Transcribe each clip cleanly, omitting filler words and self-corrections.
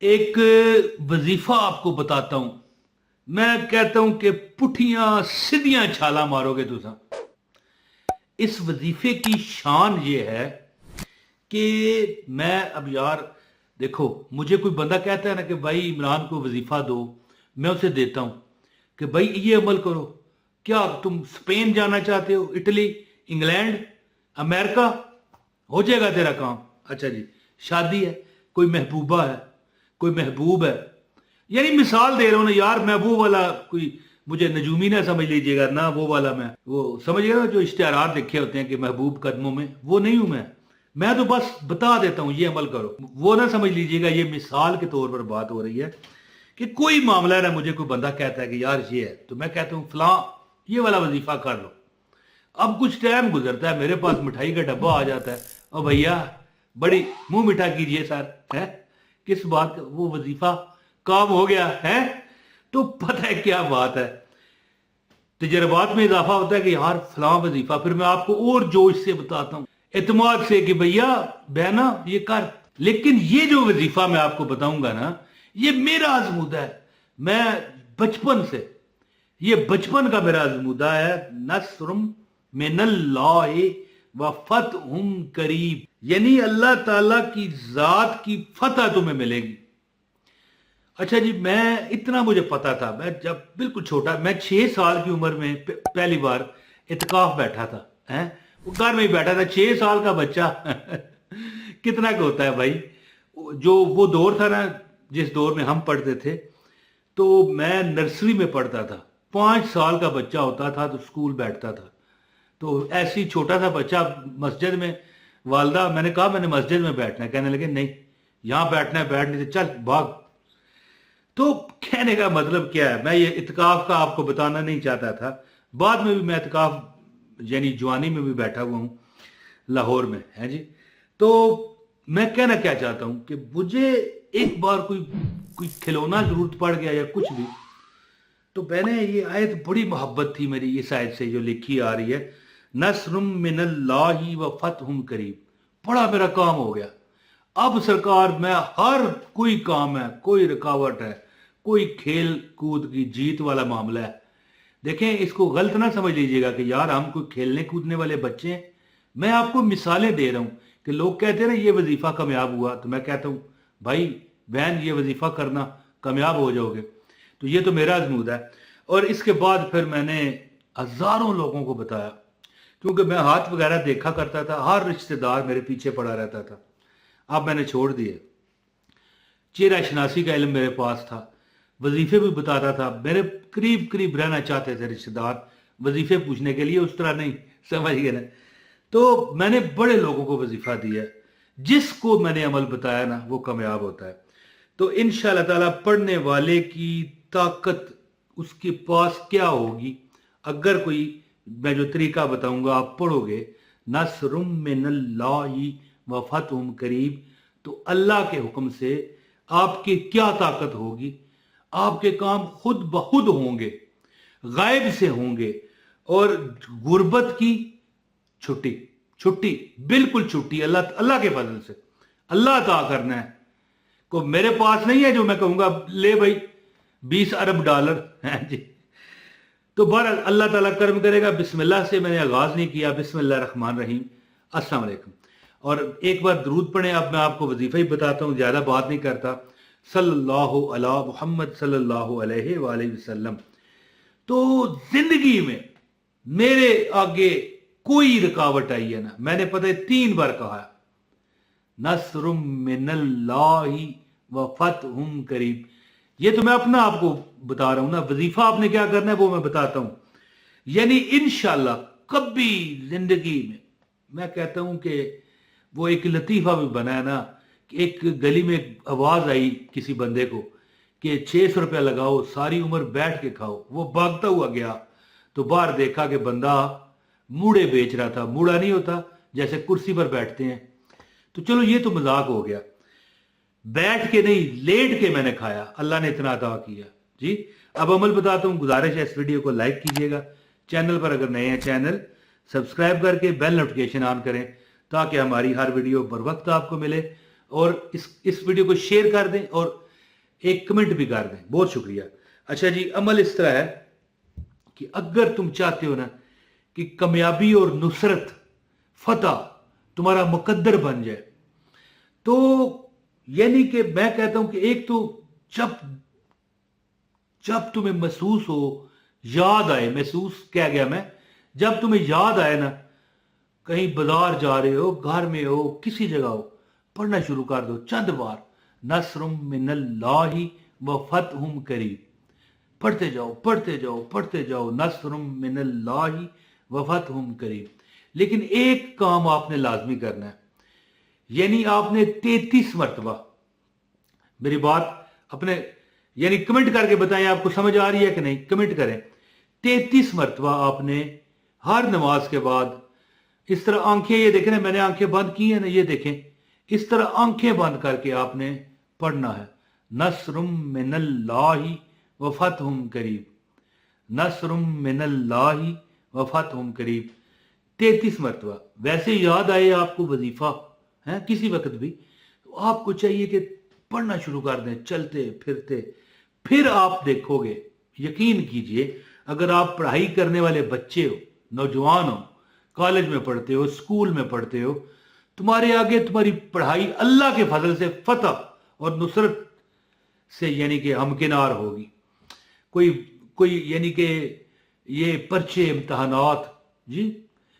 एक वजीफा आपको बताता हूं। मैं कहता हूं कि पुठियां सीधियां छाला मारोगे तुसा। इस वजीफे की शान ये है कि मैं अब यार देखो, मुझे कोई बंदा कहता है ना कि भाई इमरान को वजीफा दो, मैं उसे देता हूं कि भाई ये अमल करो। क्या तुम स्पेन जाना चाहते हो, इटली, इंग्लैंड, अमेरिका, हो जाएगा तेरा काम। अच्छा जी, शादी है, कोई महबूबा है, कोई महबूब है, यानी मिसाल दे रहा हूं ना यार, मैं वो वाला कोई, मुझे नजूमी ना समझ लीजिएगा ना, वो वाला मैं वो समझिएगा ना जो इश्तेहारात देखे होते हैं कि महबूब कदमों में, वो नहीं हूं मैं तो बस बता देता हूं ये अमल करो, वो ना समझ लीजिएगा। ये मिसाल के तौर पर बात हो रही है कि कोई मामला है ना, मुझे कोई बंदा कहता है कि यार ये है, तो मैं कहता हूं फलां ये वाला वजीफा कर लो। अब कुछ टाइम गुजरता है, मेरे पास मिठाई का डब्बा आ जाता है, और भैया बड़ी मुंह मीठा कीजिए सर, है किस बात का, वो वजीफा काम हो गया है। तो पता है क्या बात है, तजर्बात में इजाफा होता है कि यार फलां वजीफा, फिर मैं आपको और जोश से बताता हूं, एतमाद से कि भैया बहना ये कर। लेकिन ये जो वजीफा मैं आपको बताऊंगा ना, ये मेरा आजमूदा है, मैं बचपन से, ये बचपन का मेरा आजमूदा है। नस्रुम मिनल्लाहि व फतहुम करीब, यानी अल्लाह ताला की जात की फतह तुम्हें मिलेगी। अच्छा जी, मैं इतना मुझे पता था, मैं जब बिल्कुल छोटा, मैं 6 साल की उम्र में पहली बार इत्काफ बैठा था, हैं वो घर में ही बैठा था, 6 साल का बच्चा कितना का होता है भाई। जो वो दौर था ना, जिस दौर में हम पढ़ते थे, तो मैं नर्सरी में पढ़ता था, 5 साल का बच्चा होता था तो स्कूल बैठता था। तो ऐसे ही छोटा सा बच्चा मस्जिद में, वालदा, मैंने कहा मैंने मस्जिद में बैठना है, कहने लगे नहीं यहां बैठना है, बैठ नहीं, चल भाग। तो कहने का मतलब क्या है, मैं ये इत्काफ का आपको बताना नहीं चाहता था। बाद में भी मैं इत्काफ यानी जवानी में भी बैठा हुआ हूं लाहौर में, है जी। तो मैं कहना क्या चाहता हूं कि मुझे एक बार कोई कोई खिलौना जरूरत पड़ गया या कुछ भी, तो मैंने ये आयत, बड़ी मोहब्बत थी मेरी इस आयत से जो लिखी आ रही है, नस्रुम मिनल्लाहि व फतहुम करीब, बड़ा मेरा काम हो गया। अब सरकार मैं हर कोई काम है, कोई रुकावट है, कोई खेल कूद की जीत वाला मामला है, देखें इसको गलत ना समझ लीजिएगा कि यार हम कोई खेलने कूदने वाले बच्चे हैं। मैं आपको मिसालें दे रहा हूं कि लोग कहते हैं ना ये वजीफा कामयाब हुआ, तो मैं कहता हूं भाई बहन ये वजीफा करना, कामयाब हो जाओगे। तो ये तो मेरा आजमूदा है। और इसके बाद फिर मैंने हजारों लोगों को बताया, क्योंकि मैं हाथ वगैरह देखा करता था, हर रिश्तेदार मेरे पीछे पड़ा रहता था। अब मैंने छोड़ दिए, चेहरा शनासी का इल्म मेरे पास था, वजीफे भी बताता था, मेरे करीब करीब रहना चाहते थे रिश्तेदार वजीफे पूछने के लिए, उस तरह नहीं, समझ गए ना। तो मैंने बड़े लोगों को वजीफा दिया, जिसको मैंने अमल बताया ना वो कामयाब होता है। तो इंशाअल्लाह ताला पढ़ने वाले की ताकत उसके पास क्या होगी, अगर कोई मैं जो तरीका बताऊंगा आप पढ़ोगे, नस्रुम मिनल्लाहि व फतहुम करीब, तो अल्लाह के हुक्म से आपकी क्या ताकत होगी, आपके काम खुद ब खुद होंगे, गायब से होंगे। और गुर्बत की छुट्टी, छुट्टी बिल्कुल छुट्टी, अल्लाह अल्लाह के फजल से, अल्लाह अता करना है। को मेरे पास नहीं है जो मैं कहूंगा ले भाई 20 अरब डॉलर है जी। तो बहरहाल अल्लाह ताला कर्म करेगा। बिस्मिल्लाह से मैंने आगाज नहीं किया, बिस्मिल्लाह रहमान रहीम, अस्सलाम वालेकुम। और एक बार दरूद पढ़े। अब मैं आपको वजीफा ही बताता हूँ, ज्यादा बात नहीं करता। सल्लल्लाहु अला मुहम्मद सल्लल्लाहु अलैहि वसल्लम। तो जिंदगी में मेरे आगे कोई रुकावट आई है ना, मैंने पता है 3 बार कहा है, नस्रुम मिनल्लाहि व फतहुम करीब। ये तो मैं अपना आपको बता रहा हूं ना, वजीफा आपने क्या करना है वो मैं बताता हूं। यानी इंशाल्लाह कभी जिंदगी में, मैं कहता हूं कि वो एक लतीफा भी बना है ना, कि एक गली में एक आवाज आई किसी बंदे को कि 600 रुपया लगाओ, सारी उम्र बैठ के खाओ। वो भागता हुआ गया तो बाहर देखा कि बंदा मूड़े बेच रहा था। मूड़ा नहीं होता जैसे कुर्सी पर बैठते हैं, तो चलो ये तो मजाक हो गया, बैठ के नहीं लेट के मैंने खाया, अल्लाह ने इतना अता किया जी। अब अमल बताता हूं, गुजारिश है इस वीडियो को लाइक कीजिएगा, चैनल पर अगर नए हैं चैनल सब्सक्राइब करके बेल नोटिफिकेशन ऑन करें ताकि हमारी हर वीडियो बर वक्त आपको मिले। और इस वीडियो को शेयर कर दें और एक कमेंट भी कर दें, बहुत शुक्रिया। अच्छा जी, अमल इस तरह है कि अगर तुम चाहते हो ना कि कामयाबी और नुसरत फतह तुम्हारा मुकद्दर बन जाए, तो यानी कि मैं कहता हूं कि एक तो जब जब तुम्हें महसूस हो, याद आए, महसूस क्या गया मैं, जब तुम्हें याद आए ना, कहीं बाजार जा रहे हो, घर में हो, किसी जगह हो, पढ़ना शुरू कर दो चंद बार, नस्रुम मिनल्लाहि व फतहुम करीब। पढ़ते जाओ पढ़ते जाओ पढ़ते जाओ, नस्रुम मिनल्लाहि व फतहुम करीब। लेकिन एक काम आपने लाजमी करना है, यानी आपने 33 मरतबा, मेरी बात अपने यानी कमेंट करके बताएं आपको समझ आ रही है कि नहीं, कमेंट करें। 33 मरतबा आपने हर नमाज के बाद इस तरह आंखें, ये देखें ना, मैंने आंखें बंद की है ना, ये देखें, इस तरह आंखें बंद करके आपने पढ़ना है, नस्रुम मिनल्लाहि व फतहुम करीब, नस्रुम मिनल्लाहि व फतहुम करीब, 33 मरतबा। वैसे याद आए आपको वजीफा है किसी वक्त भी, तो आपको चाहिए कि पढ़ना शुरू कर दें चलते फिरते। फिर आप देखोगे, यकीन कीजिए, अगर आप पढ़ाई करने वाले बच्चे हो, नौजवान हो, कॉलेज में पढ़ते हो, स्कूल में पढ़ते हो, तुम्हारे आगे तुम्हारी पढ़ाई अल्लाह के फजल से फतह और नुसरत से यानी कि हमकिनार होगी। कोई कोई यानी कि ये पर्चे इम्तहानात जी,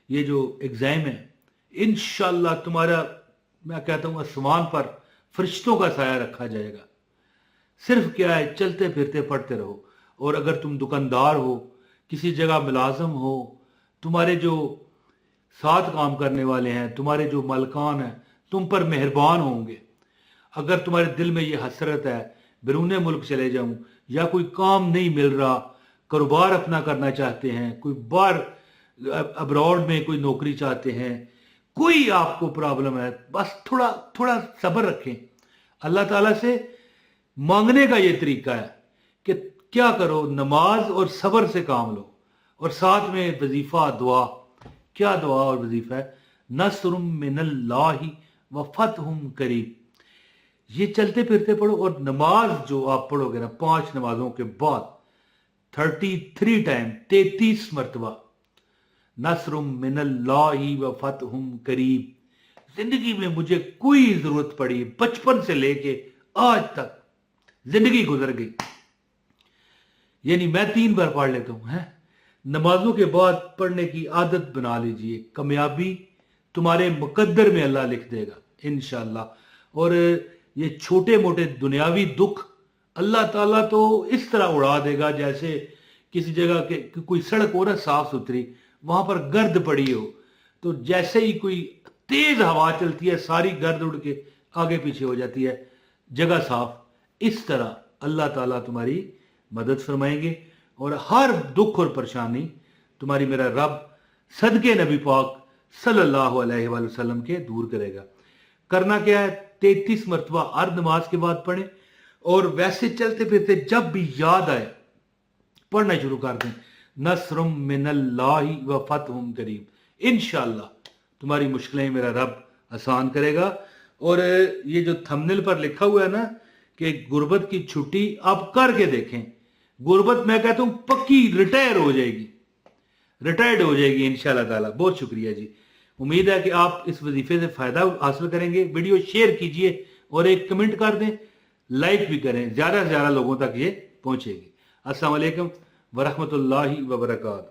ये जो एग्जाम है, इंशाल्लाह तुम्हारा, मैं कहता हूँ आसमान पर फरिश्तों का साया रखा जाएगा। सिर्फ क्या है, चलते फिरते पढ़ते रहो। और अगर तुम दुकानदार हो, किसी जगह मुलाजम हो, तुम्हारे जो साथ काम करने वाले हैं, तुम्हारे जो मालकान हैं, तुम पर मेहरबान होंगे। अगर तुम्हारे दिल में ये हसरत है बैरून मुल्क चले जाऊं, या कोई काम नहीं मिल रहा, कारोबार अपना करना चाहते हैं, कोई बाहर अब्रॉड में कोई नौकरी चाहते हैं, कोई आपको प्रॉब्लम है, बस थोड़ा थोड़ा सब्र रखें। अल्लाह ताला से मांगने का ये तरीका है कि क्या करो, नमाज और सब्र से काम लो, और साथ में वजीफा दुआ। क्या दुआ और वजीफा है, नस्रुम मिनल्लाहि व फतहुम करीब। ये चलते फिरते पढ़ो, और नमाज जो आप पढ़ोगे ना 5 नमाजों के बाद 33 टाइम, 33 मरतबा, नस्रुम मिनल्लाहि व फतहुम करीब। जिंदगी में मुझे कोई जरूरत पड़ी, बचपन से लेके आज तक जिंदगी गुजर गई, यानी मैं 3 बार पढ़ लेता हूं। है नमाजों के बाद पढ़ने की आदत बना लीजिए, कामयाबी तुम्हारे मुकद्दर में अल्लाह लिख देगा इंशाअल्लाह। और ये छोटे मोटे दुनियावी दुख अल्लाह ताला तो इस तरह उड़ा देगा, जैसे किसी जगह के कोई सड़क हो ना साफ सुथरी, वहां पर गर्द पड़ी हो, तो जैसे ही कोई तेज हवा चलती है, सारी गर्द उड़ के आगे पीछे हो जाती है, जगह साफ। इस तरह अल्लाह ताला तुम्हारी मदद फरमाएंगे, और हर दुख और परेशानी तुम्हारी मेरा रब सदके नबी पाक सल्लल्लाहु अलैहि वसल्लम के दूर करेगा। करना क्या है, 33 मरतबा हर नमाज के बाद पढ़ें, और वैसे चलते फिरते जब भी याद आए पढ़ना शुरू कर दें, नस्रुम मिनल्लाहि व फतहुम करीब। इंशाअल्लाह तुम्हारी मुश्किलें मेरा रब आसान करेगा। और ये जो थंबनेल पर लिखा हुआ है ना कि गुर्बत की छुट्टी, आप करके देखें। गुर्बत मैं कहता हूं पक्की रिटायर हो जाएगी, रिटायर्ड हो जाएगी इंशाअल्लाह ताला। बहुत शुक्रिया जी, उम्मीद है कि आप इस वजीफे से फायदा हासिल करेंगे। वीडियो शेयर कीजिए और एक कमेंट कर दें, लाइक भी करें, ज्यादा से ज्यादा लोगों तक ये पहुंचेगी। अस्सलाम वालेकुम वरहमतुल्लाहि वबरकातुहू।